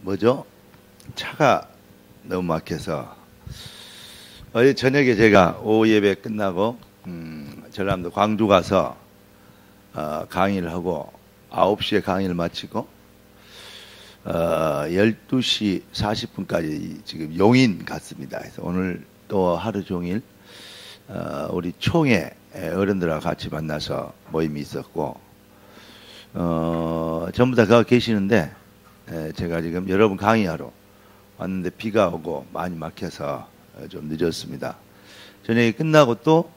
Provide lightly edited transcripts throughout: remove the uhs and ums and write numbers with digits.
뭐죠? 차가 너무 막혀서 어제 저녁에 제가 오후 예배 끝나고 전라남도 광주 가서 강의를 하고 9시에 강의를 마치고 12시 40분까지 지금 용인 갔습니다. 그래서 오늘 또 하루 종일 우리 총회 어른들하고 같이 만나서 모임이 있었고 전부 다 거기 계시는데 제가 지금 여러분 강의하러 왔는데 비가 오고 많이 막혀서 좀 늦었습니다. 저녁에 끝나고 또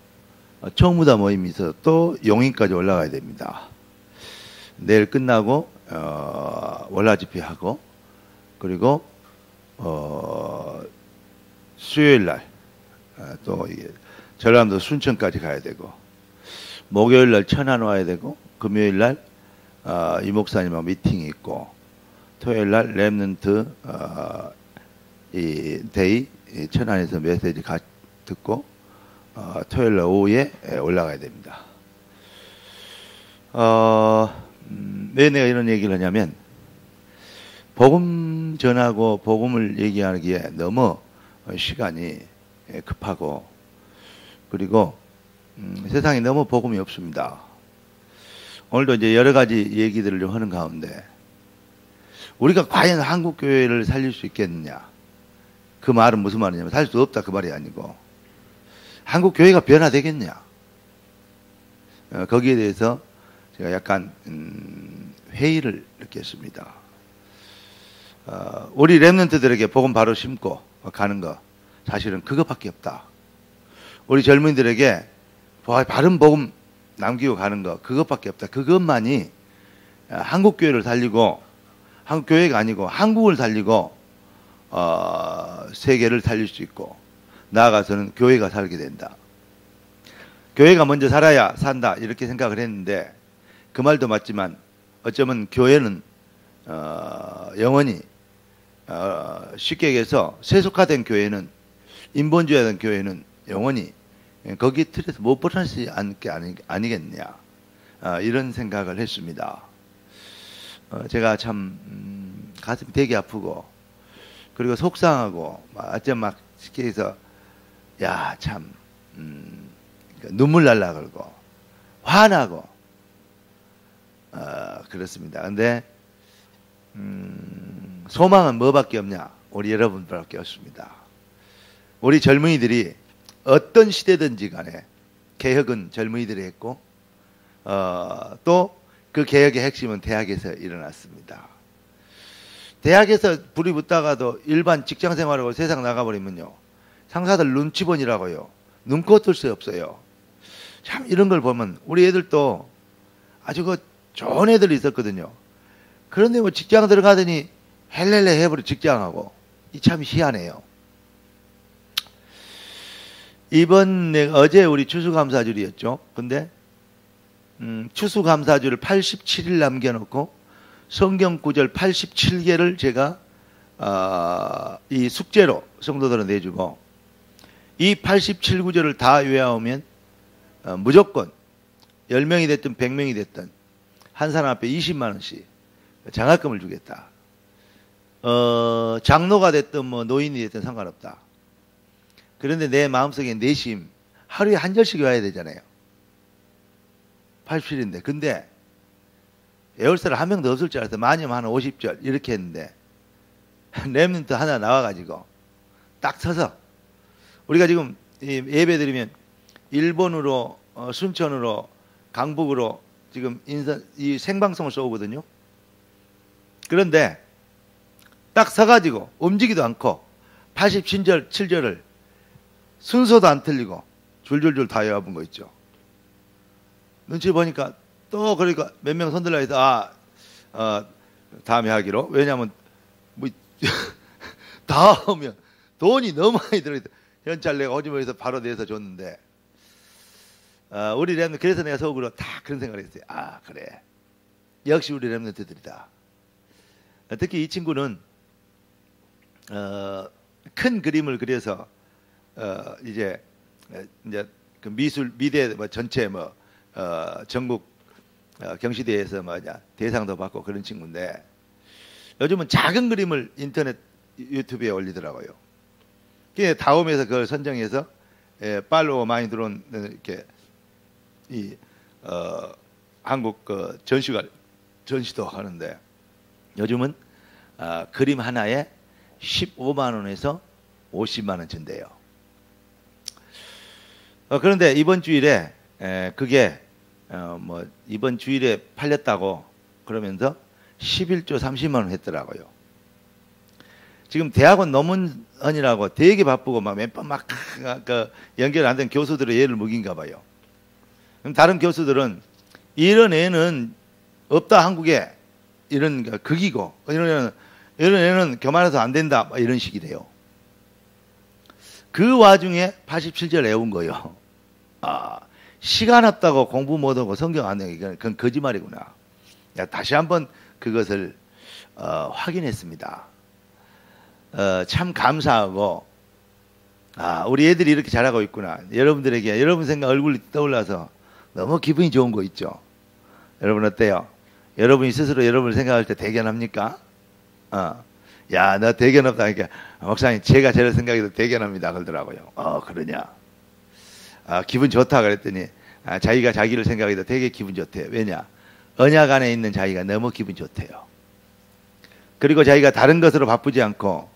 총무다 모임이 있어서 또 용인까지 올라가야 됩니다. 내일 끝나고 월화 집회하고 그리고 수요일 날 또 이게 전라남도 순천까지 가야 되고 목요일 날 천안 와야 되고 금요일 날 이 목사님하고 미팅이 있고 토요일 날 렘넌트 이 데이 천안에서 메시지 듣고 토요일 날 오후에 올라가야 됩니다. 왜 내가 이런 얘기를 하냐면 복음 전하고 복음을 얘기하기에 너무 시간이 급하고 그리고 세상에 너무 복음이 없습니다. 오늘도 이제 여러 가지 얘기들을 좀 하는 가운데 우리가 과연 한국 교회를 살릴 수 있겠느냐? 그 말은 무슨 말이냐면 살릴 수 없다 그 말이 아니고 한국 교회가 변화되겠냐? 거기에 대해서 제가 약간 회의를 느꼈습니다. 우리 렘넌트들에게 복음 바로 심고 가는 거 사실은 그것밖에 없다. 우리 젊은이들에게 바른 복음 남기고 가는 거 그것밖에 없다. 그것만이 한국 교회를 살리고 한국 교회가 아니고 한국을 살리고 세계를 살릴 수 있고 나아가서는 교회가 살게 된다. 교회가 먼저 살아야 산다 이렇게 생각을 했는데 그 말도 맞지만 어쩌면 교회는 영원히 쉽게 얘기해서 세속화된 교회는 인본주의화된 교회는 영원히 거기 틀에서 못 벗어나지 않을 게 아니겠냐 이런 생각을 했습니다. 제가 참 가슴이 되게 아프고 그리고 속상하고 어쩜 막 쉽게 해서 야 참 눈물 날라 그러고 화나고 그렇습니다. 근데 소망은 뭐밖에 없냐? 우리 여러분들밖에 없습니다. 우리 젊은이들이 어떤 시대든지 간에 개혁은 젊은이들이 했고 또 그 개혁의 핵심은 대학에서 일어났습니다. 대학에서 불이 붙다가도 일반 직장 생활하고 세상 나가버리면요. 상사들 눈치본이라고요. 눈코 뜰 수 없어요. 참 이런 걸 보면 우리 애들도 아주 그 좋은 애들이 있었거든요. 그런데 뭐 직장 들어가더니 헬렐레 해버려 직장하고 이 참 희한해요. 어제 우리 추수감사절이었죠. 근데 추수감사절을 87일 남겨놓고 성경 구절 87개를 제가 이 숙제로 성도들은 내주고 이 87구절을 다 외워오면 무조건 10명이 됐든 100명이 됐든 한 사람 앞에 20만 원씩 장학금을 주겠다. 장로가 됐든 뭐 노인이 됐든 상관없다. 그런데 내 마음속에 내심 하루에 한 절씩 외워야 되잖아요. 87인데 근데 외울 사람 한 명도 없을 줄 알았어. 많으면 한 50절 이렇게 했는데 렘넌트 하나 나와가지고 딱 서서 우리가 지금 예배 드리면 일본으로 순천으로 강북으로 지금 이 생방송을 쏘거든요. 그런데 딱 서가지고 움직이도 않고 87절 7절을 순서도 안 틀리고 줄줄줄 다 외워본 거 있죠. 눈치 보니까 또 그러니까 몇 명 손들라 해서 다음에 하기로. 왜냐하면 뭐 다음에 돈이 너무 많이 들어있다. 현찰 내가 어지머리에서 바로 내서 줬는데 우리 렘넌트 그래서 내가 속으로 다 그런 생각을 했어요. 그래 역시 우리 렘넌트들이다. 특히 이 친구는 큰 그림을 그려서 이제 그 미대 뭐 전체 뭐 전국 경시대회에서 대상도 받고 그런 친구인데 요즘은 작은 그림을 인터넷 유튜브에 올리더라고요. 그게 다음에서 그걸 선정해서 팔로워 많이 들어온 이렇게 한국 그 전시도 하는데 요즘은 그림 하나에 15만 원에서 50만 원 준대요. 그런데 이번 주일에 그게 뭐 이번 주일에 팔렸다고 그러면서 11조 30만 원 했더라고요. 지금 대학원 논문원이라고 되게 바쁘고 막 몇 번 막 연결 안 된 교수들의 예를 먹인가 봐요. 그럼 다른 교수들은 이런 애는 없다 한국에 이런 극이고 이런 애는 교만해서 안 된다 이런 식이래요. 그 와중에 87절 외운 거요. 시간 없다고 공부 못하고 성경 안 외우고 그건 거짓말이구나. 다시 한번 그것을 확인했습니다. 참 감사하고 우리 애들이 이렇게 잘하고 있구나. 여러분들에게 여러분 생각 얼굴이 떠올라서 너무 기분이 좋은 거 있죠. 여러분 어때요? 여러분이 스스로 여러분을 생각할 때 대견합니까? 야, 너 대견 없다. 그러니까 목사님 제가 저를 생각해도 대견합니다. 그러더라고요. 그러냐? 기분 좋다 그랬더니 자기가 자기를 생각해도 되게 기분 좋대요. 왜냐? 언약 안에 있는 자기가 너무 기분 좋대요. 그리고 자기가 다른 것으로 바쁘지 않고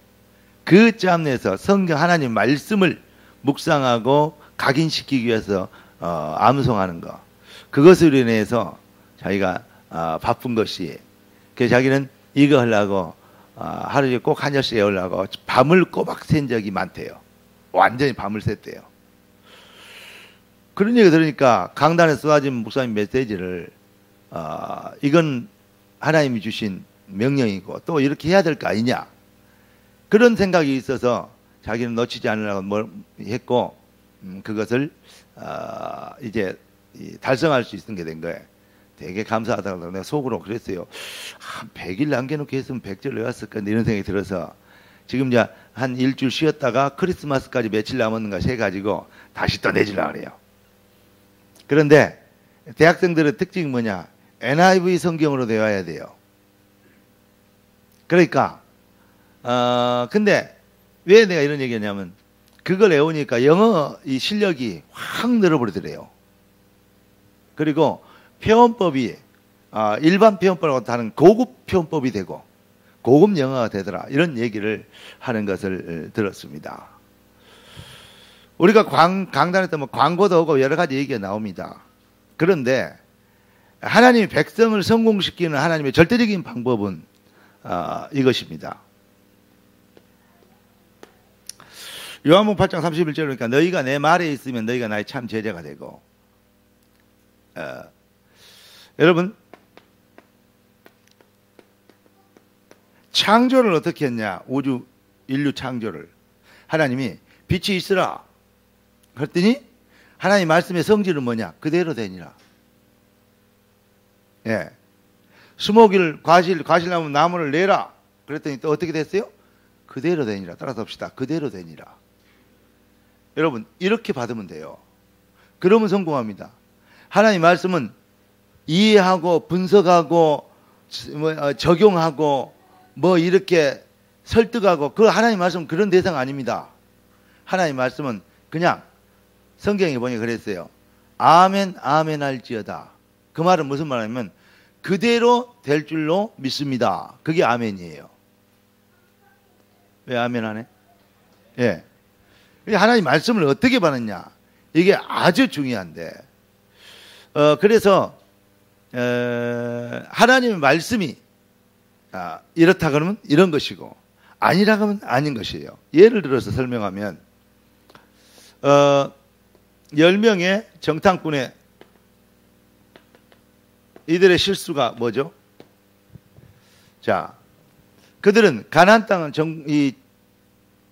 그 짬 내서 성경 하나님 말씀을 묵상하고 각인시키기 위해서 암송하는 거. 그것으로 인해서 자기가 바쁜 것이 그래서 자기는 이거 하려고 하루에 꼭 한 절씩 외우려고 밤을 꼬박 샌 적이 많대요. 완전히 밤을 샜대요. 그런 얘기 들으니까 강단에 쏟아진 목사님 메시지를 이건 하나님이 주신 명령이고 또 이렇게 해야 될 거 아니냐 그런 생각이 있어서 자기는 놓치지 않으려고 했고 그것을 이제 달성할 수 있는 게 된 거예요. 되게 감사하다고 내가 속으로 그랬어요. 100일 남겨놓고 했으면 100절 외웠을 건데 이런 생각이 들어서 지금 이제 한 일주일 쉬었다가 크리스마스까지 며칠 남았는가 해가지고 다시 또 내주려고 그래요. 그런데 대학생들의 특징이 뭐냐? NIV 성경으로 외워야 돼요. 그러니까 근데 왜 내가 이런 얘기했냐면 그걸 외우니까 영어 이 실력이 확 늘어버리더래요. 그리고 표현법이 일반 표현법하고 다른 고급 표현법이 되고 고급 영어가 되더라. 이런 얘기를 하는 것을 들었습니다. 우리가 강단에 뜨면 광고도 오고 여러 가지 얘기가 나옵니다. 그런데 하나님이 백성을 성공시키는 하나님의 절대적인 방법은 이것입니다. 요한복음 8장 31절 그러니까 너희가 내 말에 있으면 너희가 나의 참 제자가 되고 여러분 창조를 어떻게 했냐? 우주 인류 창조를 하나님이 빛이 있으라 그랬더니 하나님 말씀의 성질은 뭐냐? 그대로 되니라. 예. 수목일 과실나무 나무를 내라 그랬더니 또 어떻게 됐어요? 그대로 되니라. 따라서 봅시다. 그대로 되니라. 여러분 이렇게 받으면 돼요. 그러면 성공합니다. 하나님 말씀은 이해하고 분석하고 적용하고 뭐 이렇게 설득하고 그 하나님 말씀은 그런 대상 아닙니다. 하나님 말씀은 그냥 성경에 보니 그랬어요. 아멘 아멘 할지어다. 그 말은 무슨 말이냐면 그대로 될 줄로 믿습니다. 그게 아멘이에요. 왜 아멘 하네? 예. 하나님 말씀을 어떻게 받느냐? 이게 아주 중요한데 그래서 하나님의 말씀이 이렇다 그러면 이런 것이고 아니라 그러면 아닌 것이에요. 예를 들어서 설명하면 10명의 정탐꾼의 이들의 실수가 뭐죠? 자, 그들은 가나안 땅을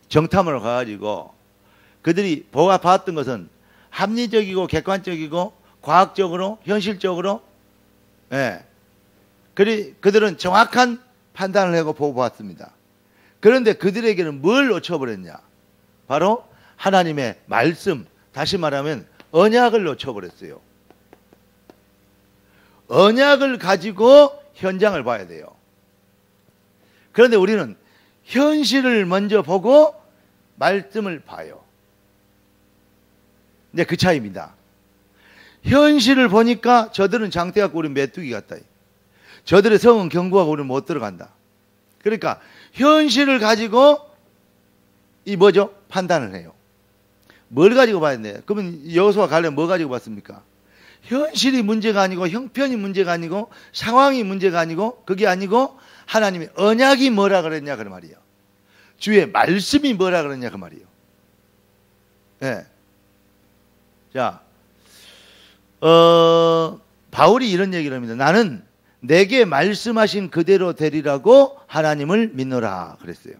정탐으로 가가지고 그들이 보아 봤던 것은 합리적이고 객관적이고 과학적으로 현실적으로 예. 그들은 정확한 판단을 하고 보고 봤습니다. 그런데 그들에게는 뭘 놓쳐버렸냐? 바로 하나님의 말씀, 다시 말하면 언약을 놓쳐버렸어요. 언약을 가지고 현장을 봐야 돼요. 그런데 우리는 현실을 먼저 보고 말씀을 봐요. 이제 그 차이입니다. 현실을 보니까 저들은 장대 갖고 우리는 메뚜기 같다. 저들의 성은 견고하고 우리는 못 들어간다. 그러니까 현실을 가지고 이 뭐죠? 판단을 해요. 뭘 가지고 봐야 돼? 그러면 여호수아 갈렙 뭐 가지고 봤습니까? 현실이 문제가 아니고 형편이 문제가 아니고 상황이 문제가 아니고 그게 아니고 하나님의 언약이 뭐라 그랬냐 그 말이에요. 주의 말씀이 뭐라 그랬냐 그 말이에요. 네. 자, 바울이 이런 얘기를 합니다. 나는 내게 말씀하신 그대로 되리라고 하나님을 믿노라 그랬어요.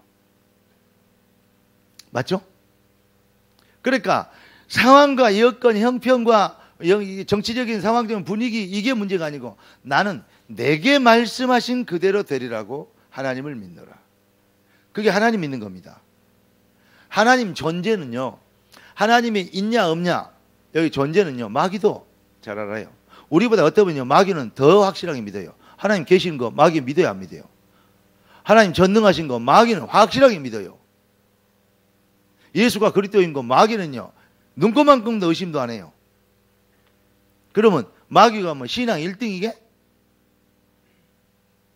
맞죠? 그러니까 상황과 여건, 형편과 정치적인 상황적인 분위기 이게 문제가 아니고 나는 내게 말씀하신 그대로 되리라고 하나님을 믿노라. 그게 하나님 믿는 겁니다. 하나님 존재는요. 하나님이 있냐 없냐 여기 존재는요. 마귀도 잘 알아요. 우리보다 어떤 분이요. 마귀는 더 확실하게 믿어요. 하나님 계시는 거 마귀 믿어요 안 믿어요? 하나님 전능하신 거 마귀는 확실하게 믿어요. 예수가 그리스도인 거 마귀는요. 눈꼽만큼도 의심도 안 해요. 그러면 마귀가 뭐 신앙 1등이게?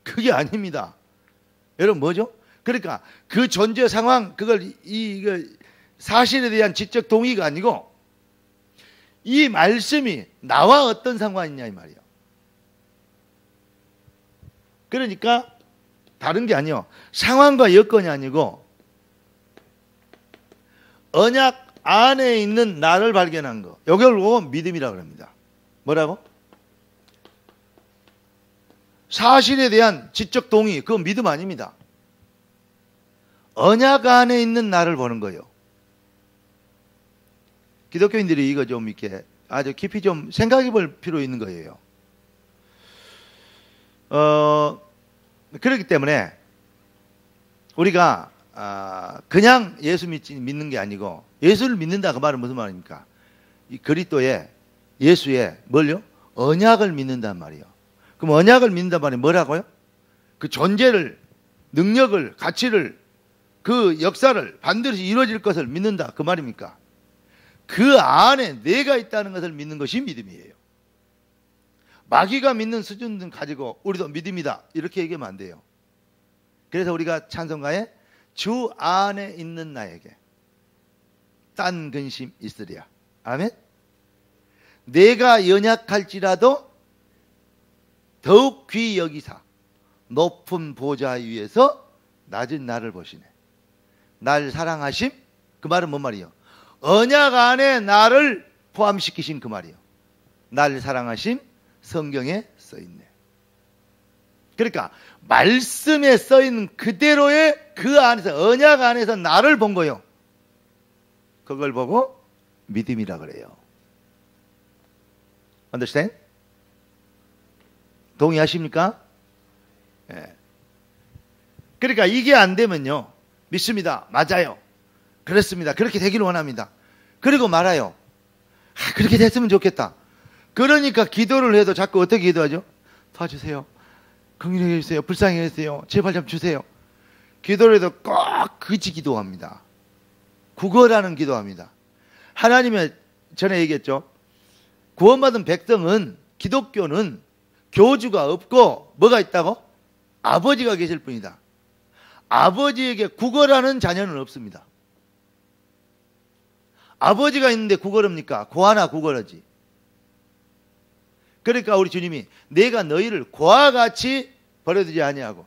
그게 아닙니다. 여러분 뭐죠? 그러니까 그 존재 상황 그걸 이거 사실에 대한 지적 동의가 아니고 이 말씀이 나와 어떤 상관이냐 이 말이에요. 그러니까 다른 게 아니요. 상황과 여건이 아니고 언약 안에 있는 나를 발견한 거. 이걸 보고 믿음이라고 합니다. 뭐라고? 사실에 대한 지적 동의, 그건 믿음 아닙니다. 언약 안에 있는 나를 보는 거예요. 기독교인들이 이거 좀 이렇게 아주 깊이 좀 생각해 볼 필요 있는 거예요. 그렇기 때문에 우리가 그냥 예수 믿는 게 아니고 예수를 믿는다 그 말은 무슨 말입니까? 이 그리스도의 예수의 뭘요? 언약을 믿는단 말이에요. 그럼 언약을 믿는단 말이 뭐라고요? 그 존재를, 능력을, 가치를, 그 역사를 반드시 이루어질 것을 믿는다 그 말입니까? 그 안에 내가 있다는 것을 믿는 것이 믿음이에요. 마귀가 믿는 수준은 가지고 우리도 믿음이다 이렇게 얘기하면 안 돼요. 그래서 우리가 찬송가에 주 안에 있는 나에게 딴 근심 있으랴. 아멘. 내가 연약할지라도 더욱 귀히 여기사 높은 보좌 위에서 낮은 나를 보시네. 날 사랑하심 그 말은 뭔 말이에요? 언약 안에 나를 포함시키신 그 말이에요. 날 사랑하심 성경에 써있네. 그러니까 말씀에 써있는 그대로의 그 안에서 언약 안에서 나를 본 거예요. 그걸 보고 믿음이라 그래요. Understand? 동의하십니까? 예. 그러니까 이게 안 되면요. 믿습니다. 맞아요. 그렇습니다. 그렇게 되기를 원합니다. 그리고 말아요. 그렇게 됐으면 좋겠다. 그러니까 기도를 해도 자꾸 어떻게 기도하죠? 도와주세요. 긍휼히 해주세요. 불쌍히 해주세요. 제발 좀 주세요. 기도를 해도 꼭 그지 기도합니다. 구걸하는 기도합니다. 하나님의 전에 얘기했죠. 구원받은 백성은 기독교는 교주가 없고 뭐가 있다고? 아버지가 계실 뿐이다. 아버지에게 구걸하는 자녀는 없습니다. 아버지가 있는데 구걸합니까? 고하나 구걸하지. 그러니까 우리 주님이 내가 너희를 고와 같이 버려두지 아니하고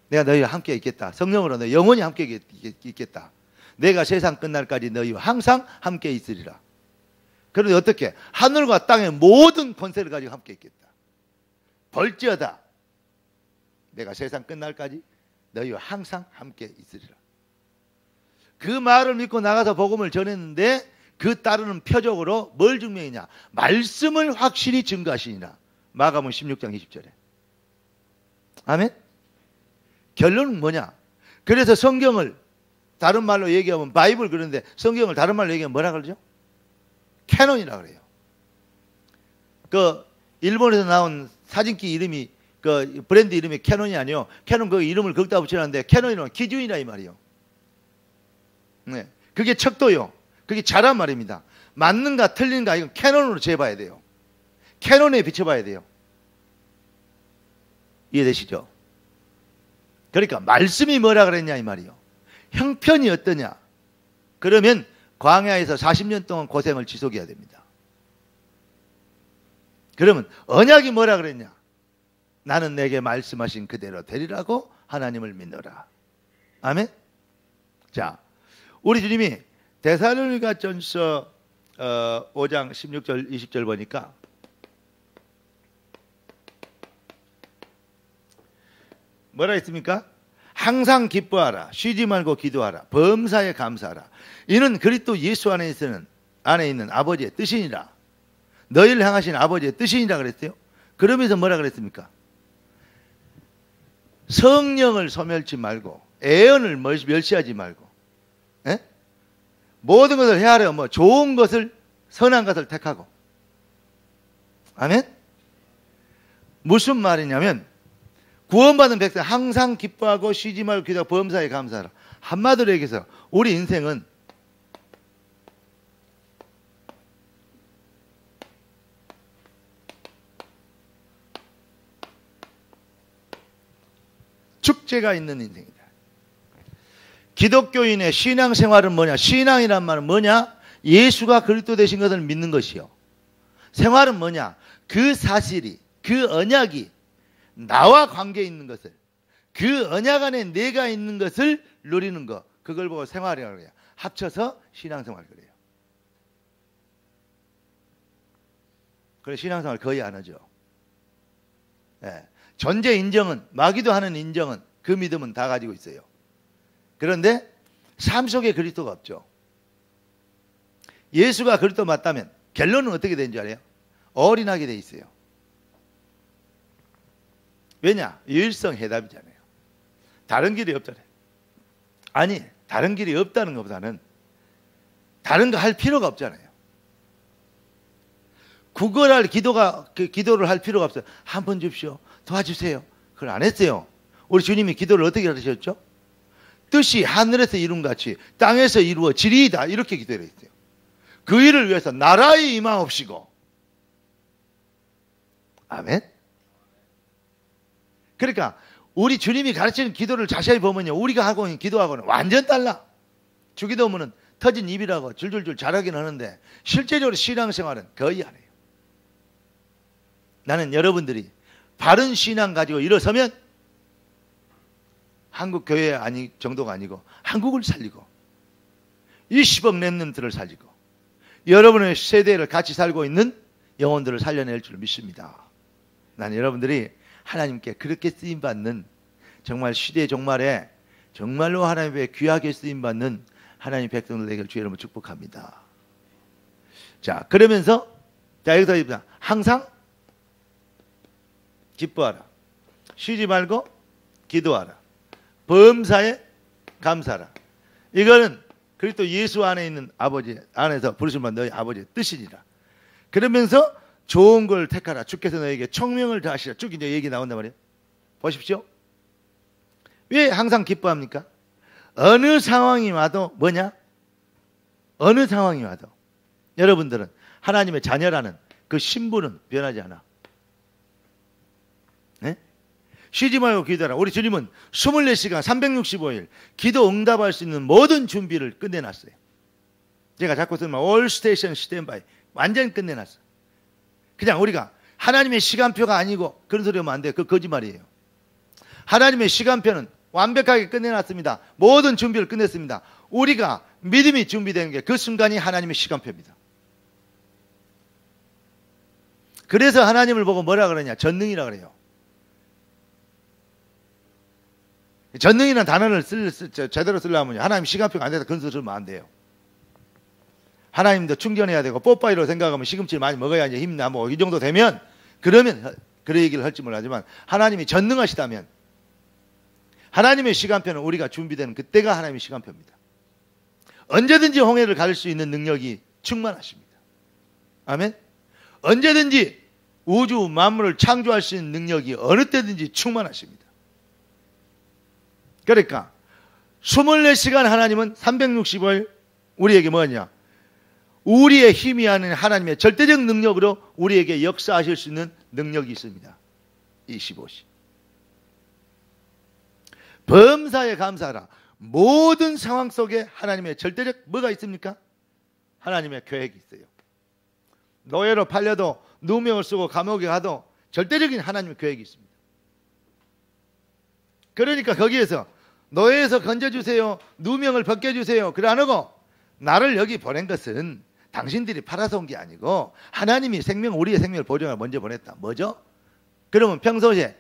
내가 너희와 함께 있겠다. 성령으로 너희 영원히 함께 있겠다. 내가 세상 끝날까지 너희와 항상 함께 있으리라. 그런데 어떻게? 하늘과 땅의 모든 권세를 가지고 함께 있겠다. 벌지어다. 내가 세상 끝날까지 너희와 항상 함께 있으리라. 그 말을 믿고 나가서 복음을 전했는데 그 따르는 표적으로 뭘 증명이냐? 말씀을 확실히 증거하시니라. 마가복음 16장 20절에. 아멘? 결론은 뭐냐? 그래서 성경을 다른 말로 얘기하면 바이블 그런데 성경을 다른 말로 얘기하면 뭐라 그러죠? 캐논이라 그래요. 그 일본에서 나온 사진기 이름이 그 브랜드 이름이 캐논이 아니요. 캐논 그 이름을 거기다 붙여놨는데 캐논이란 기준이라 이 말이요. 네. 그게 척도요. 그게 자란 말입니다. 맞는가 틀린가 이건 캐논으로 재봐야 돼요. 캐논에 비춰봐야 돼요. 이해되시죠? 그러니까 말씀이 뭐라 그랬냐 이 말이요. 형편이 어떠냐? 그러면 광야에서 40년 동안 고생을 지속해야 됩니다. 그러면 언약이 뭐라 그랬냐? 나는 내게 말씀하신 그대로 되리라고 하나님을 믿노라. 아멘? 자, 우리 주님이 데살로니가전서 5장 16절 20절 보니까 뭐라 했습니까? 항상 기뻐하라. 쉬지 말고 기도하라. 범사에 감사하라. 이는 그리스도 예수 안에 있는 아버지의 뜻이니라. 너희를 향하신 아버지의 뜻이니라 그랬어요. 그러면서 뭐라 그랬습니까? 성령을 소멸치 말고 애언을 멸시하지 말고 에? 모든 것을 헤아려 뭐 좋은 것을 선한 것을 택하고. 아멘? 무슨 말이냐면 구원받은 백성 항상 기뻐하고 쉬지 말고 기도하고 범사에 감사하라. 한마디로 얘기해서 우리 인생은 축제가 있는 인생이다. 기독교인의 신앙생활은 뭐냐? 신앙이란 말은 뭐냐? 예수가 그리스도 되신 것을 믿는 것이요. 생활은 뭐냐? 그 사실이, 그 언약이 나와 관계 있는 것을, 그 언약 안에 내가 있는 것을 누리는 것, 그걸 보고 생활이라고 해요. 합쳐서 신앙생활 그래요. 그래 신앙생활 거의 안 하죠. 예. 존재 인정은, 마귀도 하는 인정은, 그 믿음은 다 가지고 있어요. 그런데 삶 속에 그리스도가 없죠. 예수가 그리스도 맞다면 결론은 어떻게 되는 줄 알아요? 어린하게 돼 있어요. 왜냐? 유일성 해답이잖아요. 다른 길이 없잖아요. 아니, 다른 길이 없다는 것보다는 다른 거 할 필요가 없잖아요. 구걸할 기도를 할 필요가 없어요. 한 번 줍시오. 도와주세요. 그걸 안 했어요. 우리 주님이 기도를 어떻게 하셨죠? 뜻이 하늘에서 이룬 같이 땅에서 이루어지리이다. 이렇게 기도를 했어요. 그 일을 위해서 나라의 임하옵시고. 아멘? 그러니까 우리 주님이 가르치는 기도를 자세히 보면요. 우리가 하고 있는 기도하고는 완전 달라. 주기도문은 터진 입이라고 줄줄줄 잘하긴 하는데 실제적으로 신앙생활은 거의 안 해요. 나는 여러분들이 바른 신앙 가지고 일어서면 한국 교회 정도가 아니고 한국을 살리고 이 10억 렘넌트를 살리고 여러분의 세대를 같이 살고 있는 영혼들을 살려낼 줄 믿습니다. 나는 여러분들이 하나님께 그렇게 쓰임받는 정말 시대 종말에 정말로 하나님의 귀하게 쓰임받는 하나님 백성들 되기를 주의 이름으로 축복합니다. 자, 그러면서 자 여기서 항상 기뻐하라. 쉬지 말고 기도하라. 범사에 감사하라. 이거는 그리스도 예수 안에 있는 아버지 안에서 부르신 바 너희 아버지의 뜻이니라. 그러면서 좋은 걸 택하라. 주께서 너에게 총명을 다하시라. 쭉 이제 얘기 나온단 말이에요. 보십시오. 왜 항상 기뻐합니까? 어느 상황이 와도 뭐냐? 어느 상황이 와도 여러분들은 하나님의 자녀라는 그 신분은 변하지 않아. 네? 쉬지 말고 기도하라. 우리 주님은 24시간 365일 기도 응답할 수 있는 모든 준비를 끝내놨어요. 제가 자꾸 쓰는 말 all station stand by 완전 끝내놨어요. 그냥 우리가 하나님의 시간표가 아니고 그런 소리 하면 안 돼요. 그 거짓말이에요. 하나님의 시간표는 완벽하게 끝내놨습니다. 모든 준비를 끝냈습니다. 우리가 믿음이 준비되는 게 그 순간이 하나님의 시간표입니다. 그래서 하나님을 보고 뭐라 그러냐? 전능이라 그래요. 전능이라는 단어를 제대로 쓰려면 하나님 시간표가 안 돼서 그런 소리 하면 안 돼요. 하나님도 충전해야 되고 뽀빠이로 생각하면 시금치를 많이 먹어야 이제 힘나 뭐 이 정도 되면 그러면 그런 얘기를 할지 몰라지만 하나님이 전능하시다면 하나님의 시간표는 우리가 준비되는 그때가 하나님의 시간표입니다. 언제든지 홍해를 가를 수 있는 능력이 충만하십니다. 아멘. 언제든지 우주 만물을 창조할 수 있는 능력이 어느 때든지 충만하십니다. 그러니까 24시간 하나님은 365일 우리에게 뭐냐? 우리의 힘이 아닌 하나님의 절대적 능력으로 우리에게 역사하실 수 있는 능력이 있습니다. 25시. 범사에 감사하라. 모든 상황 속에 하나님의 절대적 뭐가 있습니까? 하나님의 계획이 있어요. 노예로 팔려도 누명을 쓰고 감옥에 가도 절대적인 하나님의 계획이 있습니다. 그러니까 거기에서 노예에서 건져주세요. 누명을 벗겨주세요. 그래 안 하고 나를 여기 보낸 것은 당신들이 팔아서 온 게 아니고 하나님이 우리의 생명을 보존하여 먼저 보냈다. 뭐죠? 그러면 평소에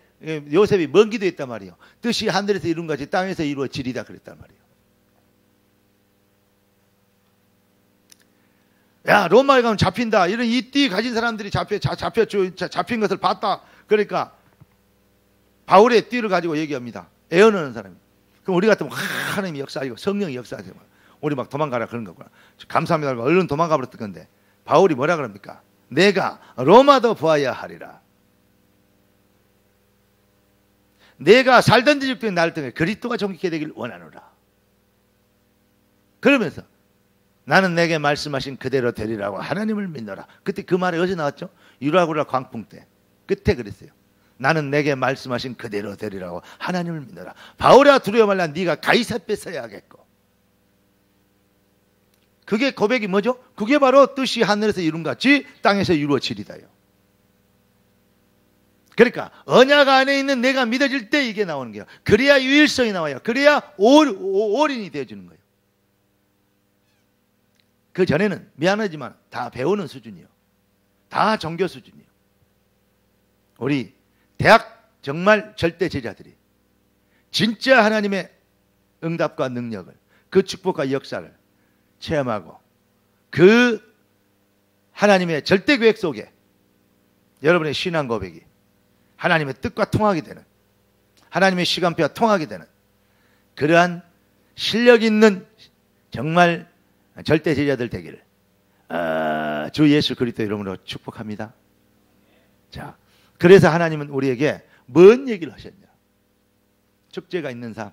요셉이 뭔 기도했단 말이에요. 뜻이 하늘에서 이룬 것이 땅에서 이루어지리다 그랬단 말이에요. 야, 로마에 가면 잡힌다. 이런 이 띠 가진 사람들이 잡힌 것을 봤다. 그러니까 바울의 띠를 가지고 얘기합니다. 애언하는 사람이. 그럼 우리 같으면 하나님이 역사하고 성령이 역사하세요. 우리 막 도망가라 그런 거구나. 감사합니다. 얼른 도망가 버렸던 건데 바울이 뭐라 그럽니까? 내가 로마도 보아야 하리라. 내가 살던 지역에 날 등에 그리스도가 존귀케 되길 원하노라. 그러면서 나는 내게 말씀하신 그대로 되리라고 하나님을 믿노라. 그때 그 말이 어디서 나왔죠? 유라구라 광풍 때. 그때 그랬어요. 나는 내게 말씀하신 그대로 되리라고 하나님을 믿노라. 바울아 두려워 말라. 네가 가이사 뺏어야 하겠고. 그게 고백이 뭐죠? 그게 바로 뜻이 하늘에서 이룬 같이 땅에서 이루어지리다요. 그러니까 언약 안에 있는 내가 믿어질 때 이게 나오는 거예요. 그래야 유일성이 나와요. 그래야 올인이 되어주는 거예요. 그 전에는 미안하지만 다 배우는 수준이요. 다 종교 수준이요. 우리 대학 정말 절대 제자들이 진짜 하나님의 응답과 능력을, 그 축복과 역사를 체험하고 그 하나님의 절대 계획 속에 여러분의 신앙 고백이 하나님의 뜻과 통하게 되는, 하나님의 시간표와 통하게 되는 그러한 실력 있는 정말 절대 제자들 되기를 주 예수 그리스도 이름으로 축복합니다. 자, 그래서 하나님은 우리에게 뭔 얘기를 하셨냐? 축제가 있는 삶.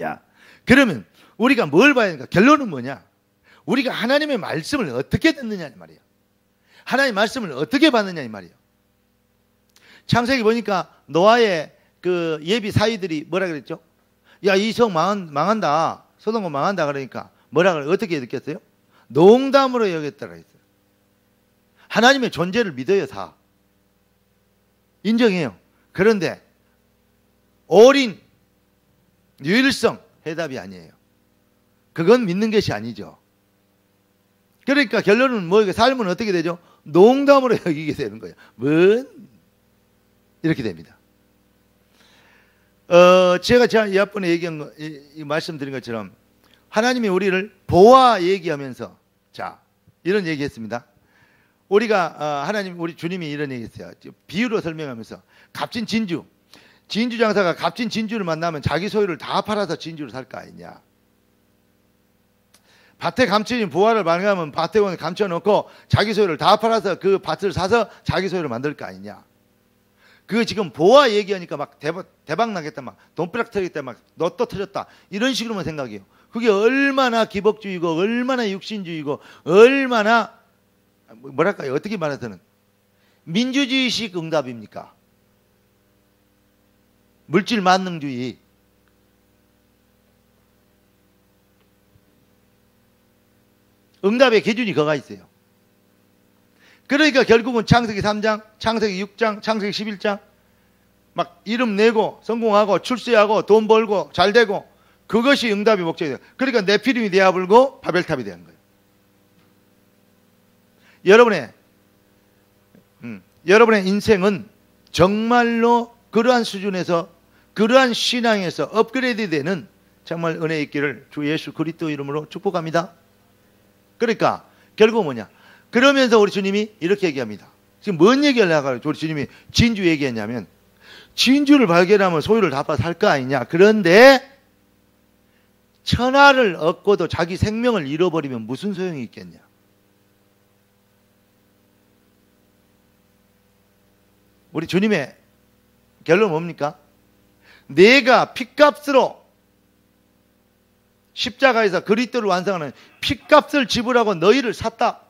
야, 그러면 우리가 뭘 봐야 되는가? 결론은 뭐냐? 우리가 하나님의 말씀을 어떻게 듣느냐 이 말이에요. 하나님의 말씀을 어떻게 받느냐 이 말이에요. 창세기 보니까 노아의 그 예비 사위들이 뭐라 그랬죠? 야, 이 성 망한다. 소돔은 망한다. 그러니까 뭐라 그래? 어떻게 느꼈어요? 농담으로 여겼다고 했어요. 하나님의 존재를 믿어요, 다. 인정해요. 그런데 올인, 유일성, 해답이 아니에요. 그건 믿는 것이 아니죠. 그러니까 결론은 뭐예요? 삶은 어떻게 되죠? 농담으로 여기게 되는 거예요. 이렇게 됩니다. 제가 이번에 얘기한 거, 말씀드린 것처럼 하나님이 우리를 보아 얘기하면서 자, 이런 얘기 했습니다. 우리가 우리 주님이 이런 얘기 했어요. 비유로 설명하면서 값진 진주 장사가 값진 진주를 만나면 자기 소유를 다 팔아서 진주를 살 거 아니냐. 밭에 감춰진 보화를 발견하면 밭에 감춰놓고 자기 소유를 다 팔아서 그 밭을 사서 자기 소유를 만들 거 아니냐. 그 지금 보화 얘기하니까 막 대박 나겠다, 막 돈벼락 터졌다, 막 로또 터졌다, 이런 식으로만 생각해요. 그게 얼마나 기복주의고 얼마나 육신주의고 얼마나 뭐랄까요, 어떻게 말해서는 민주주의식 응답입니까? 물질 만능주의. 응답의 기준이 거가 있어요. 그러니까 결국은 창세기 3장, 창세기 6장, 창세기 11장 막 이름 내고 성공하고 출세하고 돈 벌고 잘 되고 그것이 응답의 목적이에요. 그러니까 네피림이 되어불고 바벨탑이 되는 거예요. 여러분의 인생은 정말로 그러한 수준에서 그러한 신앙에서 업그레이드 되는 정말 은혜 있기를 주 예수 그리스도 이름으로 축복합니다. 그러니까 결국은 뭐냐? 그러면서 우리 주님이 이렇게 얘기합니다. 지금 뭔 얘기하려고 하죠? 우리 주님이 진주 얘기했냐면 진주를 발견하면 소유를 다 팔아 살 거 아니냐. 그런데 천하를 얻고도 자기 생명을 잃어버리면 무슨 소용이 있겠냐. 우리 주님의 결론은 뭡니까? 내가 핏값으로 십자가에서 그리스도를 완성하는 핏값을 지불하고 너희를 샀다.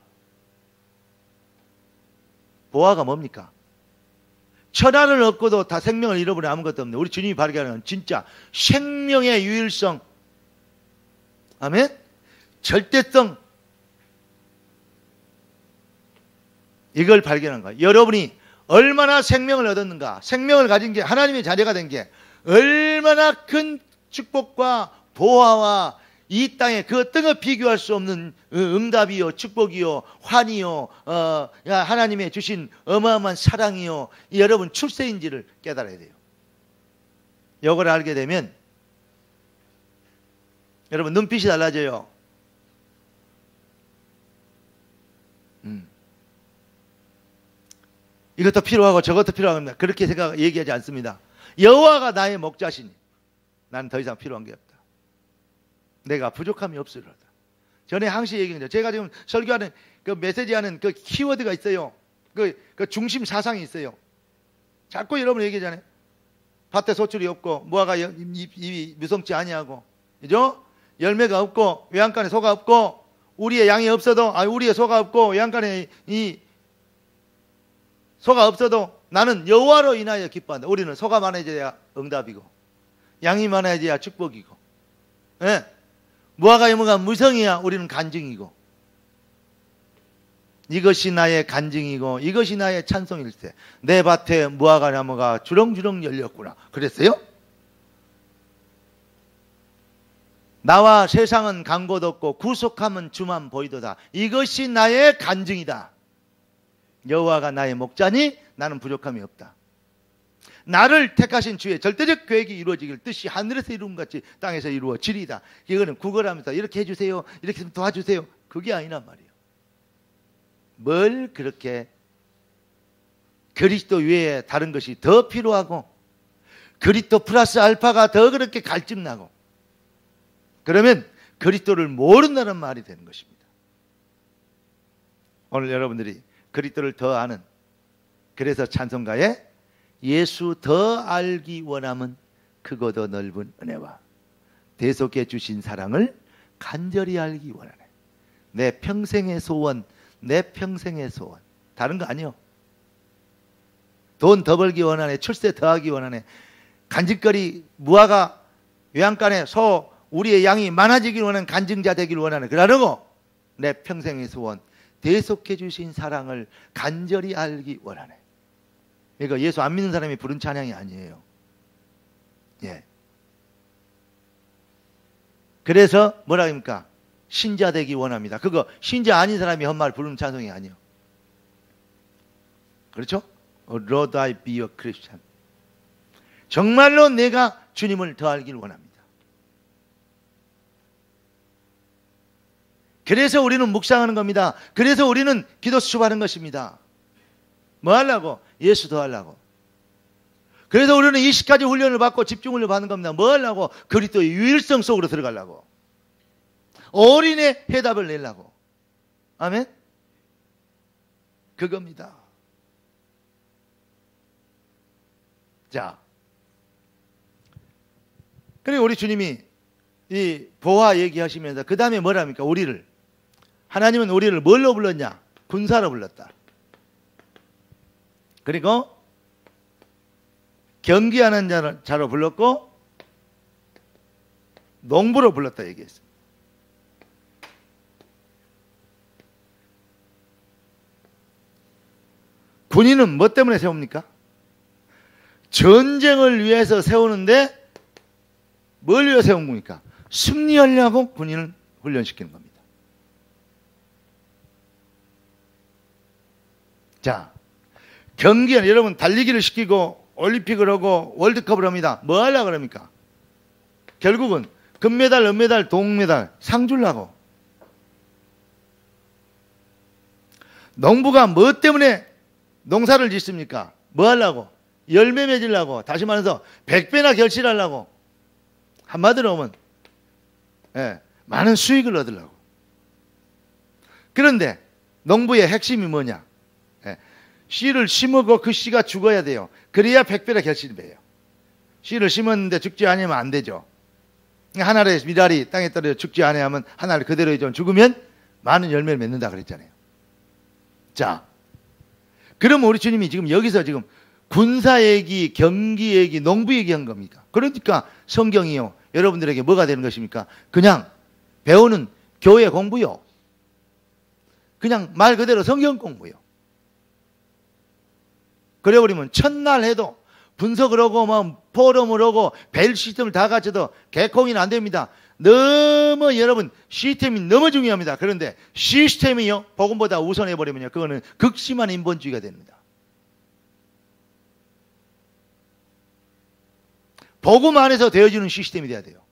보화가 뭡니까? 천하를 얻고도 다 생명을 잃어버리면 아무것도 없네. 우리 주님이 발견하는 진짜 생명의 유일성, 아멘? 절대성, 이걸 발견한 거예요. 여러분이 얼마나 생명을 얻었는가, 생명을 가진 게 하나님의 자녀가 된 게 얼마나 큰 축복과 보화와 이 땅에 그 어떤 것 비교할 수 없는 응답이요, 축복이요, 환희요, 하나님의 주신 어마어마한 사랑이요, 여러분 출세인지를 깨달아야 돼요. 이걸 알게 되면 여러분 눈빛이 달라져요. 이것도 필요하고 저것도 필요합니다. 그렇게 얘기하지 않습니다. 여호와가 나의 목자시니 나는 더 이상 필요한 게 없다. 내가 부족함이 없으리로다. 전에 항시 얘기한 거죠. 제가 지금 설교하는 그 메시지하는 그 키워드가 있어요. 그 중심 사상이 있어요. 자꾸 여러분 얘기하잖아요. 밭에 소출이 없고 무화과 잎이 무성치 아니하고, 그죠? 열매가 없고 외양간에 소가 없고, 우리의 양이 없어도 우리의 소가 없고 외양간에 이 소가 없어도 나는 여호와로 인하여 기뻐한다. 우리는 소가 많아져야 응답이고 양이 많아져야 축복이고, 예. 무화과 열매가 무성이야 우리는 간증이고, 이것이 나의 간증이고 이것이 나의 찬송일세. 내 밭에 무화과 나무가 주렁주렁 열렸구나. 그랬어요? 나와 세상은 간 곳 없고 구속함은 주만 보이도다. 이것이 나의 간증이다. 여호와가 나의 목자니 나는 부족함이 없다. 나를 택하신 주의 절대적 계획이 이루어지길 뜻이 하늘에서 이룬 같이 땅에서 이루어지리다. 이거는 구걸하면서 이렇게 해주세요, 이렇게 도와주세요, 그게 아니란 말이에요. 뭘 그렇게 그리스도 외에 다른 것이 더 필요하고 그리스도 플러스 알파가 더 그렇게 갈증나고, 그러면 그리스도를 모른다는 말이 되는 것입니다. 오늘 여러분들이 그리스도를 더 아는, 그래서 찬송가에 예수 더 알기 원함은 크고 더 넓은 은혜와 대속해 주신 사랑을 간절히 알기 원하네. 내 평생의 소원, 내 평생의 소원. 다른 거 아니요. 돈 더 벌기 원하네, 출세 더 하기 원하네, 간직거리 무화과 외양간에 소 우리의 양이 많아지길 원하는 간증자 되길 원하네. 그러고 내 평생의 소원, 대속해 주신 사랑을 간절히 알기 원하네. 이거 예수 안 믿는 사람이 부른 찬양이 아니에요. 예. 그래서 뭐라 합니까? 신자 되기 원합니다. 그거 신자 아닌 사람이 한 말 부르는 찬송이 아니에요. 그렇죠? Lord, I be a Christian. 정말로 내가 주님을 더 알길 원합니다. 그래서 우리는 묵상하는 겁니다. 그래서 우리는 기도 수첩하는 것입니다. 뭐 하려고? 예수 더 하려고. 그래서 우리는 20가지 훈련을 받고 집중훈련을 받는 겁니다. 뭐 하려고? 그리스도의 유일성 속으로 들어가려고. 올인의 해답을 내려고. 아멘? 그겁니다. 자, 그리고 우리 주님이 이 보화 얘기하시면서 그 다음에 뭐랍니까? 하나님은 우리를 뭘로 불렀냐? 군사로 불렀다. 그리고 경기하는 자로 불렀고 농부로 불렀다 얘기했습니다. 군인은 뭐 때문에 세웁니까? 전쟁을 위해서 세우는데 뭘 위해 세운 겁니까? 승리하려고 군인을 훈련시키는 겁니다. 자, 경기는 여러분 달리기를 시키고 올림픽을 하고 월드컵을 합니다. 뭐 하려고 그럽니까? 결국은 금메달, 은메달, 동메달 상 주려고. 농부가 뭐 때문에 농사를 짓습니까? 뭐 하려고? 열매 맺으려고. 다시 말해서 100배나 결실하려고. 한마디로 하면 많은 수익을 얻으려고. 그런데 농부의 핵심이 뭐냐? 씨를 심고 그 씨가 죽어야 돼요. 그래야 백배의 결실이 돼요. 씨를 심었는데 죽지 않으면 안 되죠. 한 알의 미랄이 땅에 떨어져 죽지 않으면 한 알 그대로 좀 죽으면 많은 열매를 맺는다 그랬잖아요. 자, 그럼 우리 주님이 지금 여기서 지금 군사 얘기, 경기 얘기, 농부 얘기한 겁니까? 그러니까 성경이요, 여러분들에게 뭐가 되는 것입니까? 그냥 배우는 교회 공부요. 그냥 말 그대로 성경 공부요. 그래버리면 첫날 해도 분석을 하고 뭐 포럼을 하고 벨 시스템을 다 갖춰도 개콩이는 안 됩니다. 너무 여러분 시스템이 너무 중요합니다. 그런데 시스템이요 복음보다 우선해버리면요 그거는 극심한 인본주의가 됩니다. 복음 안에서 되어지는 시스템이 돼야 돼요.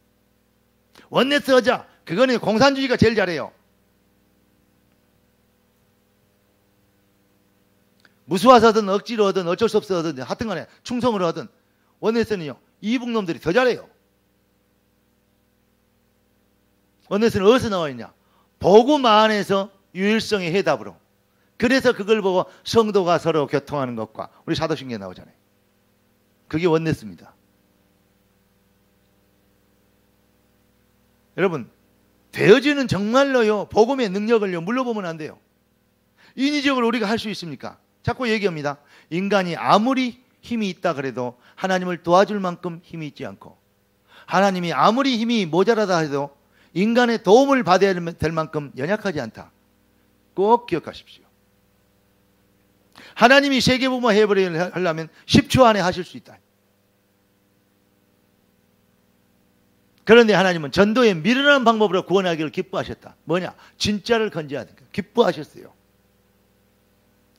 원네스 하자. 그거는 공산주의가 제일 잘해요. 무수와서 하든 억지로 하든 어쩔 수 없어 하든 하여튼 간에 충성을 하든 원네스는요 이북놈들이 더 잘해요. 원네스는 어디서 나와 있냐? 복음 안에서 유일성의 해답으로. 그래서 그걸 보고 성도가 서로 교통하는 것과 우리 사도신경에 나오잖아요. 그게 원네스입니다. 여러분 되어지는 정말로요 복음의 능력을요 물러보면 안 돼요. 인위적으로 우리가 할 수 있습니까? 자꾸 얘기합니다. 인간이 아무리 힘이 있다 그래도 하나님을 도와줄 만큼 힘이 있지 않고 하나님이 아무리 힘이 모자라다 해도 인간의 도움을 받아야 될 만큼 연약하지 않다. 꼭 기억하십시오. 하나님이 세계복음 해버리려 하려면 10초 안에 하실 수 있다. 그런데 하나님은 전도에 미련한 방법으로 구원하기를 기뻐하셨다. 뭐냐? 진짜를 건져야 된다. 기뻐하셨어요.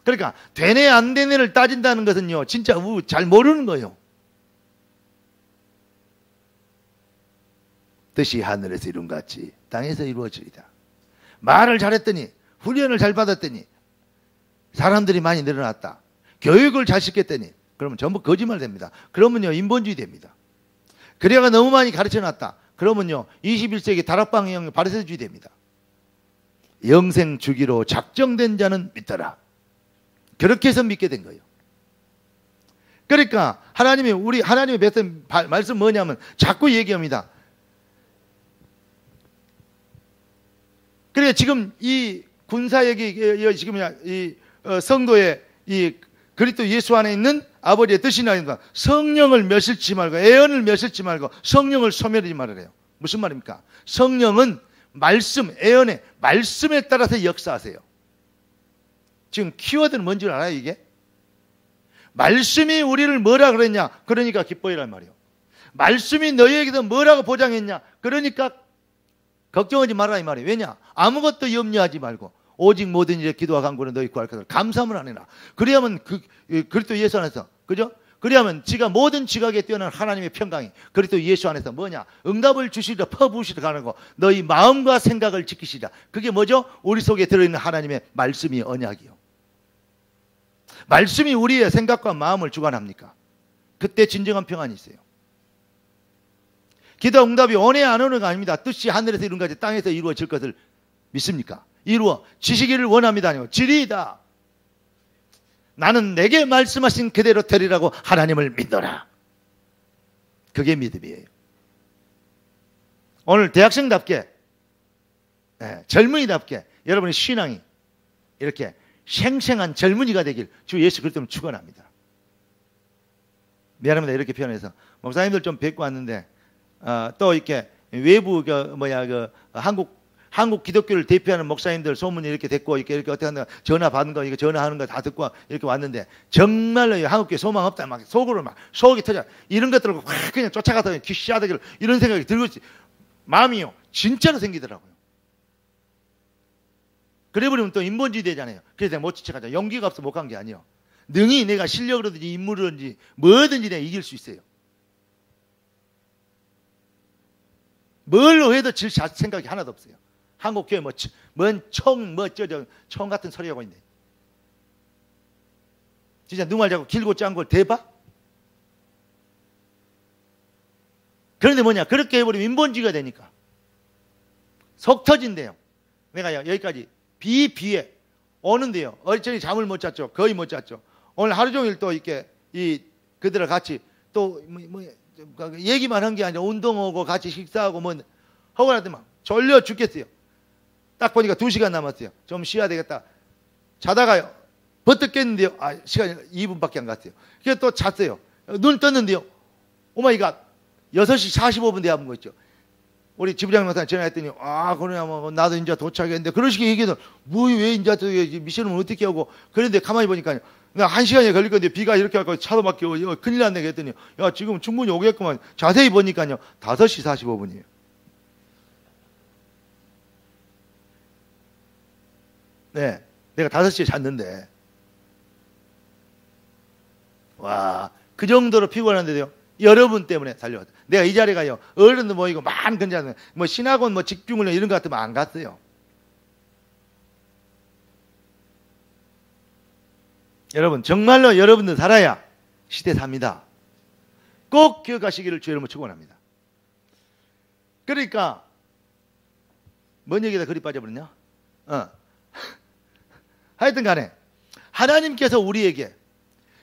그러니까 되네 안 되네를 따진다는 것은요 진짜 잘 모르는 거예요. 뜻이 하늘에서 이룬 같이 땅에서 이루어지리다. 말을 잘했더니 훈련을 잘 받았더니 사람들이 많이 늘어났다. 교육을 잘 시켰더니 그러면 전부 거짓말 됩니다. 그러면요 인본주의 됩니다. 그래가 너무 많이 가르쳐놨다. 그러면요 21세기 다락방형 바리새주의 됩니다. 영생 주기로 작정된 자는 믿더라. 그렇게 해서 믿게 된 거예요. 그러니까 하나님의 뱉은 말씀 뭐냐면 자꾸 얘기합니다. 그러니까 지금 이 군사 얘기 지금 이 성도의 이 그리스도 예수 안에 있는 아버지의 뜻이나 성령을 멸실치 말고 애언을 멸실치 말고 성령을 소멸하지 말으래요. 무슨 말입니까? 성령은 말씀, 애언의 말씀에 따라서 역사하세요. 지금 키워드는 뭔지 알아요 이게? 말씀이 우리를 뭐라 그랬냐? 그러니까 기뻐이란 말이에요. 말씀이 너희에게도 뭐라고 보장했냐? 그러니까 걱정하지 말라 이 말이에요. 왜냐? 아무것도 염려하지 말고 오직 모든 일에 기도와 간구는 너희 구할 것을 감사함을 하느라. 그래야만 그리스도 예수 안에서 그죠? 그래야만 지가 모든 지각에 뛰어난 하나님의 평강이 그리스도 예수 안에서 뭐냐? 응답을 주시리라 퍼부으시리라 하는 거. 너희 마음과 생각을 지키시리라. 그게 뭐죠? 우리 속에 들어있는 하나님의 말씀이 언약이요. 말씀이 우리의 생각과 마음을 주관합니까? 그때 진정한 평안이 있어요. 기도 응답이 오네 안 오는가 아닙니다. 뜻이 하늘에서 이룬 것이 땅에서 이루어질 것을 믿습니까? 이루어 지시기를 원합니다. 아니고 지리이다. 나는 내게 말씀하신 그대로 되리라고 하나님을 믿어라. 그게 믿음이에요. 오늘 대학생답게 젊은이답게 여러분의 신앙이 이렇게 생생한 젊은이가 되길 주 예수 그리스도는 축원합니다. 미안합니다. 이렇게 표현해서 목사님들 좀 뵙고 왔는데 또 이렇게 외부 한국 기독교를 대표하는 목사님들 소문이 이렇게 됐고 이렇게 어떻게 한다 전화 받는 거 이거 전화하는 거 다 듣고 이렇게 왔는데 정말로 한국교회 소망 없다 막 속으로 막 속이 터져 이런 것들을 확 그냥 쫓아가서 귀시하다기를 이런 생각이 들고 마음이요 진짜로 생기더라고요. 그래버리면 또 인본주의 되잖아요. 그래서 내가 못 쫓아가자. 용기가 없어 못 간 게 아니에요. 능히 내가 실력으로든지 인물로든지 뭐든지 내가 이길 수 있어요. 뭘로 해도 질 생각이 하나도 없어요. 한국 교회 총 같은 소리 하고 있네. 진짜 누말 잡고 길고 짠 걸 대봐? 그런데 뭐냐? 그렇게 해버리면 인본주의가 되니까 속 터진대요. 내가 여기까지 비에 오는데요. 어쩐지 잠을 못 잤죠. 거의 못 잤죠. 오늘 하루 종일 또 이렇게 그들을 같이 또 얘기만 한 게 아니라 운동하고 같이 식사하고 뭐 하고 나더니 막 졸려 죽겠어요. 딱 보니까 2시간 남았어요. 좀 쉬어야 되겠다. 자다가요. 버뜩 깼는데요. 시간이 2분밖에 안 갔어요. 그래서 또 잤어요. 눈 떴는데요. 오마이갓. 6시 45분 돼야 한 거 있죠. 우리 지부장 목사님 전화했더니 그러냐 뭐 나도 이제 도착했는데 그러시게 얘기해서 왜 이제 또 미션을 어떻게 하고 그런데 가만히 보니까요. 나 1시간이 걸릴 건데 비가 이렇게 하고 차도 막히고 큰일 났네 그랬더니 지금 충분히 오겠구만. 자세히 보니까요. 5시 45분이에요. 네. 내가 5시에 잤는데 그 정도로 피곤한데도요. 여러분 때문에 달려왔다. 내가 이 자리에 가요. 어른도 모이고 많은 근자는 뭐 신학원 뭐 직중훈련 이런 거 같으면 안 갔어요. 여러분 정말로 여러분들 살아야 시대 삽니다. 꼭 기억하시기를 주의 이름으로 축원합니다. 그러니까 뭔 얘기다 그리 빠져버렸냐? 하여튼 간에 하나님께서 우리에게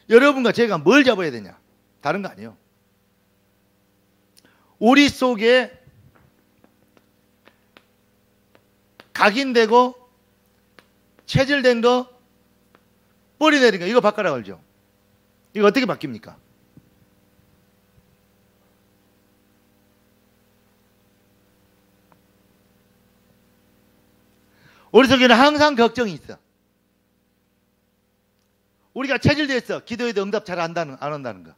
여러분과 제가 뭘 잡아야 되냐? 다른 거 아니에요. 우리 속에 각인되고 체질된 거, 뿌리 내린 거 이거 바꿔라 걸죠. 이거 어떻게 바뀝니까? 우리 속에는 항상 걱정이 있어. 우리가 체질되어 있어. 기도해도 응답 잘 안 한다는 거.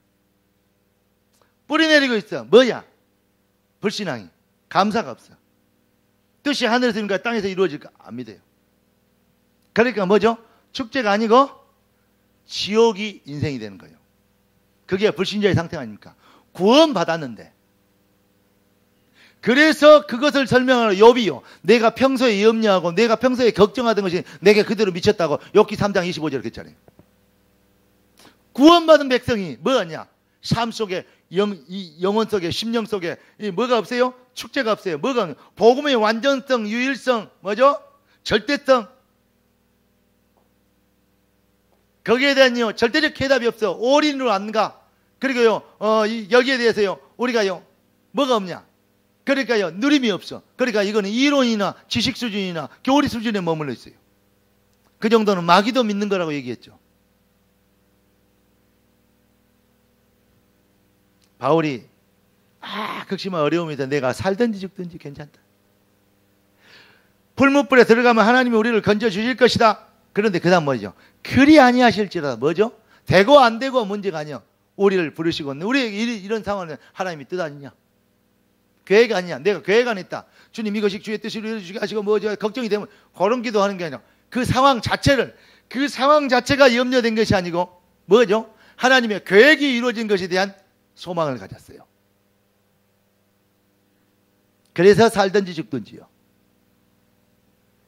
뿌리 내리고 있어. 뭐야? 불신앙이. 감사가 없어. 뜻이 하늘에서 이루어질까 땅에서 이루어질까 안 믿어요. 그러니까 뭐죠? 축제가 아니고 지옥이 인생이 되는 거예요. 그게 불신자의 상태 아닙니까? 구원 받았는데. 그래서 그것을 설명하는 욥이요. 내가 평소에 염려하고 내가 평소에 걱정하던 것이 내게 그대로 미쳤다고 욥기 3장 25절 이렇게 했잖아요. 구원받은 백성이 뭐냐? 삶 속에 영혼 속에 심령 속에 뭐가 없어요? 축제가 없어요. 뭐가 복음의 완전성, 유일성, 뭐죠? 절대성. 거기에 대한요 절대적 해답이 없어. 올인으로 안 가. 그리고요 여기에 대해서요 우리가요 뭐가 없냐? 그러니까요 누림이 없어. 그러니까 이거는 이론이나 지식 수준이나 교리 수준에 머물러 있어요. 그 정도는 마귀도 믿는 거라고 얘기했죠. 바울이 극심한 어려움이 있다. 내가 살든지 죽든지 괜찮다. 풀무불에 들어가면 하나님이 우리를 건져 주실 것이다. 그런데 그 다음 뭐죠? 그리 아니하실지라도 뭐죠? 되고 안 되고 문제가 아니야. 우리를 부르시고 우리 이런 상황은 하나님이 뜻 아니냐? 계획 아니냐? 내가 계획 안 했다. 주님 이것이 주의 뜻으로 이루어지게 하시고 뭐죠? 걱정이 되면 그런 기도하는 게 아니라 그 상황 자체가 염려된 것이 아니고 뭐죠? 하나님의 계획이 이루어진 것에 대한 소망을 가졌어요. 그래서 살든지 죽든지요.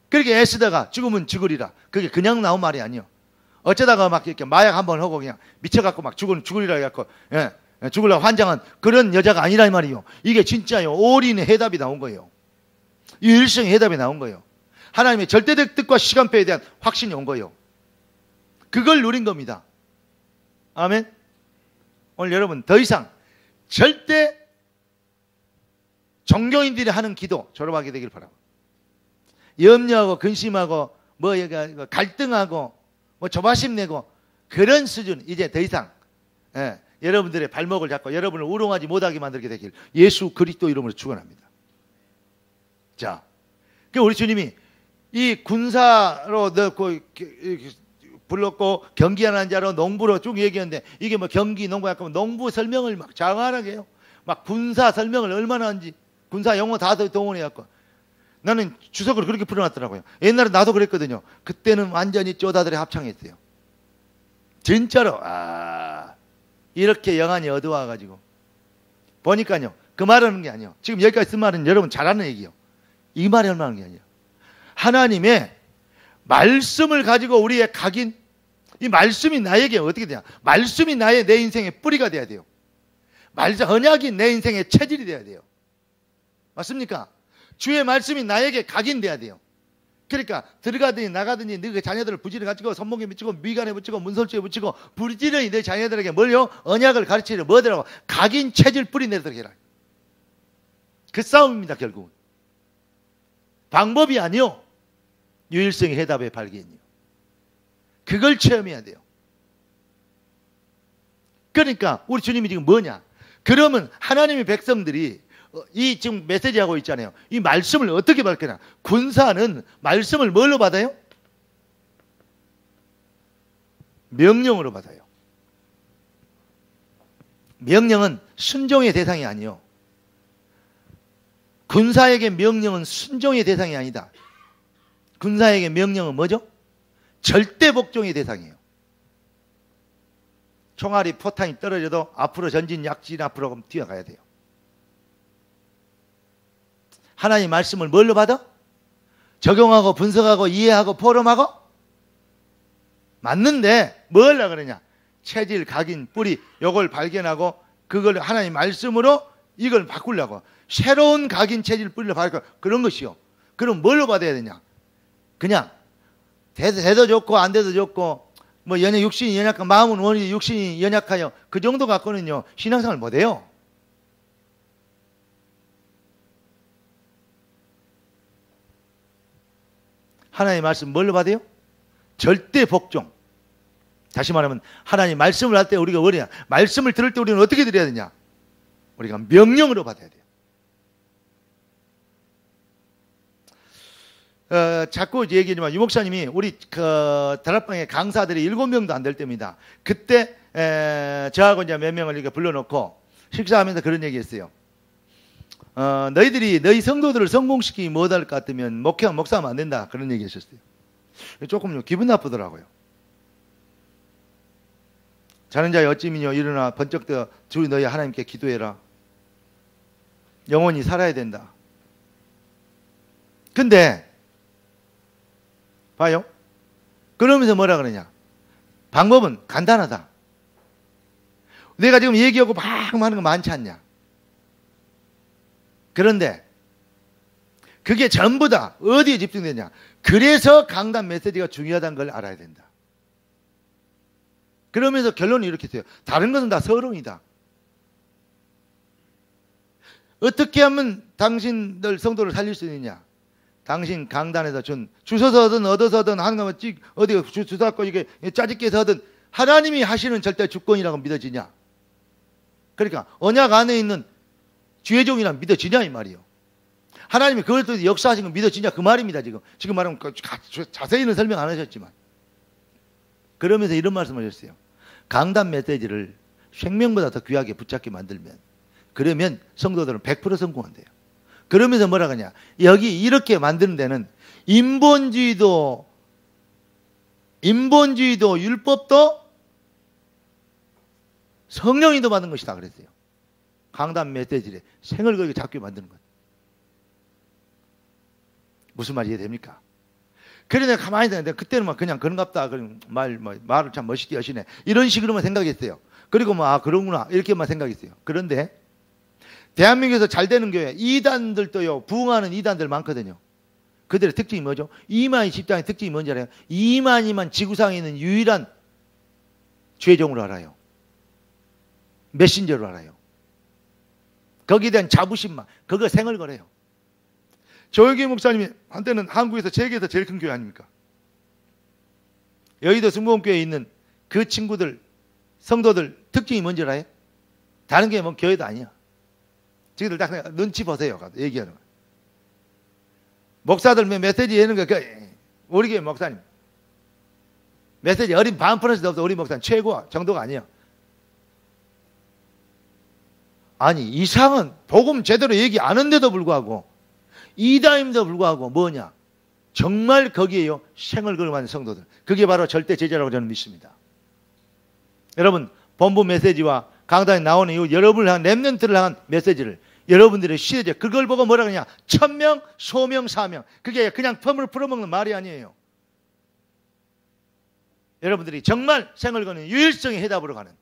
그렇게 애쓰다가 죽으면 죽으리라. 그게 그냥 나온 말이 아니에요. 어쩌다가 막 이렇게 마약 한번 하고 그냥 미쳐갖고 막 죽으리라 해갖고 죽으려고 환장한 그런 여자가 아니란 말이에요. 이게 진짜요. 올인의 해답이 나온 거예요. 유일성의 해답이 나온 거예요. 하나님의 절대적 뜻과 시간표에 대한 확신이 온 거예요. 그걸 누린 겁니다. 아멘. 오늘 여러분 더 이상 절대 종교인들이 하는 기도 졸업하게 되길 바랍니다. 염려하고 근심하고 뭐 갈등하고 뭐 조바심 내고 그런 수준 이제 더 이상 여러분들의 발목을 잡고 여러분을 우롱하지 못하게 만들게 되길 예수 그리스도 이름으로 축원합니다. 자, 우리 주님이 이 군사로 넣고 불렀고 경기하는 자로 농부로 쭉 얘기했는데 이게 뭐 경기 농부 약간 농부 설명을 막 장황하게 해요. 막 군사 설명을 얼마나 하는지 군사 용어 다 동원해갖고 나는 주석을 그렇게 풀어놨더라고요. 옛날에 나도 그랬거든요. 그때는 완전히 쪼다들의 합창했어요. 진짜로 이렇게 영안이 어두워가지고 보니까요 그 말하는 게 아니에요. 지금 여기까지 쓴 말은 여러분 잘 아는 얘기예요. 이 말이 하는 게 아니에요. 하나님의 말씀을 가지고 우리의 각인, 이 말씀이 나에게 어떻게 돼야? 말씀이 내 인생의 뿌리가 돼야 돼요. 언약이 내 인생의 체질이 돼야 돼요. 맞습니까? 주의 말씀이 나에게 각인돼야 돼요. 그러니까 들어가든지 나가든지 너희 자녀들을 부지런히 가지고 손목에 붙이고 미간에 붙이고 문설주에 붙이고 부지런히 내 자녀들에게 뭘요? 언약을 가르치려 뭐더라고? 각인 체질 뿌리내도록 해라. 그 싸움입니다. 결국은. 방법이 아니요. 유일성의 해답의 발견이요. 그걸 체험해야 돼요. 그러니까 우리 주님이 지금 뭐냐? 그러면 하나님의 백성들이 이 지금 메시지 하고 있잖아요. 이 말씀을 어떻게 받겠나? 군사는 말씀을 뭘로 받아요? 명령으로 받아요. 명령은 순종의 대상이 아니요. 군사에게 명령은 순종의 대상이 아니다. 군사에게 명령은 뭐죠? 절대 복종의 대상이에요. 총알이 포탄이 떨어져도 앞으로 전진 약진 앞으로 뛰어가야 돼요. 하나님 말씀을 뭘로 받아? 적용하고 분석하고 이해하고 포럼하고? 맞는데 뭘 하려고 그러냐? 체질, 각인, 뿌리 요걸 발견하고 그걸 하나님 말씀으로 이걸 바꾸려고 새로운 각인, 체질, 뿌리를 바꾸고 그런 것이요. 그럼 뭘로 받아야 되냐? 그냥 돼도 좋고 안 돼도 좋고 뭐 육신이 연약한 마음은 원이 육신이 연약하여 그 정도 갖고는요 신앙생활 못해요. 하나님의 말씀 뭘로 받아요? 절대 복종. 다시 말하면 하나님 말씀을 할 때 우리가 뭐냐? 말씀을 들을 때 우리는 어떻게 들어야 되냐? 우리가 명령으로 받아야 돼요. 자꾸 얘기하지만 유 목사님이 우리 다락방에 강사들이 7명도 안 될 때입니다. 그때 저하고 이제 몇 명을 이렇게 불러놓고 식사하면서 그런 얘기했어요. 너희들이 너희 성도들을 성공시키기 못할 것 같으면 목사하면 안 된다. 그런 얘기 하셨어요. 조금 기분 나쁘더라고요. 자는 자의 어찌미뇨 일어나 번쩍 떠 주 너희 하나님께 기도해라. 영원히 살아야 된다. 근데 봐요. 그러면서 뭐라 그러냐? 방법은 간단하다. 내가 지금 얘기하고 막 하는 거 많지 않냐? 그런데 그게 전부 다 어디에 집중되냐? 그래서 강단 메시지가 중요하다는 걸 알아야 된다. 그러면서 결론이 이렇게 돼요. 다른 것은 다 서론이다. 어떻게 하면 당신들 성도를 살릴 수 있느냐? 당신 강단에서 준 주워서든 얻어서든 하는 거면 어디 주워갖고 이게 짜집게서 하든 하나님이 하시는 절대 주권이라고 믿어지냐? 그러니까 언약 안에 있는 주의 종이란 믿어지냐 이 말이요. 하나님이 그걸 또 역사하신 거 믿어지냐 그 말입니다. 지금 말하면 자세히는 설명 안 하셨지만 그러면서 이런 말씀을 하셨어요. 강단 메시지를 생명보다 더 귀하게 붙잡게 만들면 그러면 성도들은 100% 성공한대요. 그러면서 뭐라 하냐? 여기 이렇게 만드는 데는 인본주의도 율법도 성령이도 받는 것이다 그랬어요. 강단 메시지를 생을 걸게 잡게 만드는 것. 무슨 말이 이해됩니까? 그래 내가 가만히 있는데 그때는 막 그냥 그런갑다. 말을 참 멋있게 하시네. 이런 식으로만 생각했어요. 그리고 그런구나 이렇게만 생각했어요. 그런데 대한민국에서 잘 되는 교회 이단들도요 부흥하는 이단들 많거든요. 그들의 특징이 뭐죠? 이만희 집단의 특징이 뭔지 알아요? 이만희만 지구상에 있는 유일한 죄종으로 알아요. 메신저로 알아요. 거기에 대한 자부심만 그거 생을 걸어요. 조영기 목사님이 한때는 한국에서 세계에서 제일 큰 교회 아닙니까? 여의도 승무원교회에 있는 그 친구들 성도들 특징이 뭔지 알아요? 다른 게 뭐 교회도 아니야. 저희들 딱 눈치 보세요. 얘기하는 거. 목사들 메시지 하는 거 우리 교회 목사님 메시지 어린 반프런스도 없어. 우리 목사님 최고 정도가 아니야. 아니 이상은 복음 제대로 얘기 안 한데도 불구하고 이단임에도 불구하고 뭐냐? 정말 거기에요 생을 걸어가는 성도들. 그게 바로 절대 제자라고 저는 믿습니다. 여러분 본부 메시지와 강단에 나오는 이 여러분을 향한 렘넌트를 향한 메시지를 여러분들의 시대적 그걸 보고 뭐라 그러냐? 천명, 소명, 사명. 그게 그냥 펌을 풀어먹는 말이 아니에요. 여러분들이 정말 생을 거는 유일성의 해답으로 가는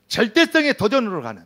절대성의 도전으로 가는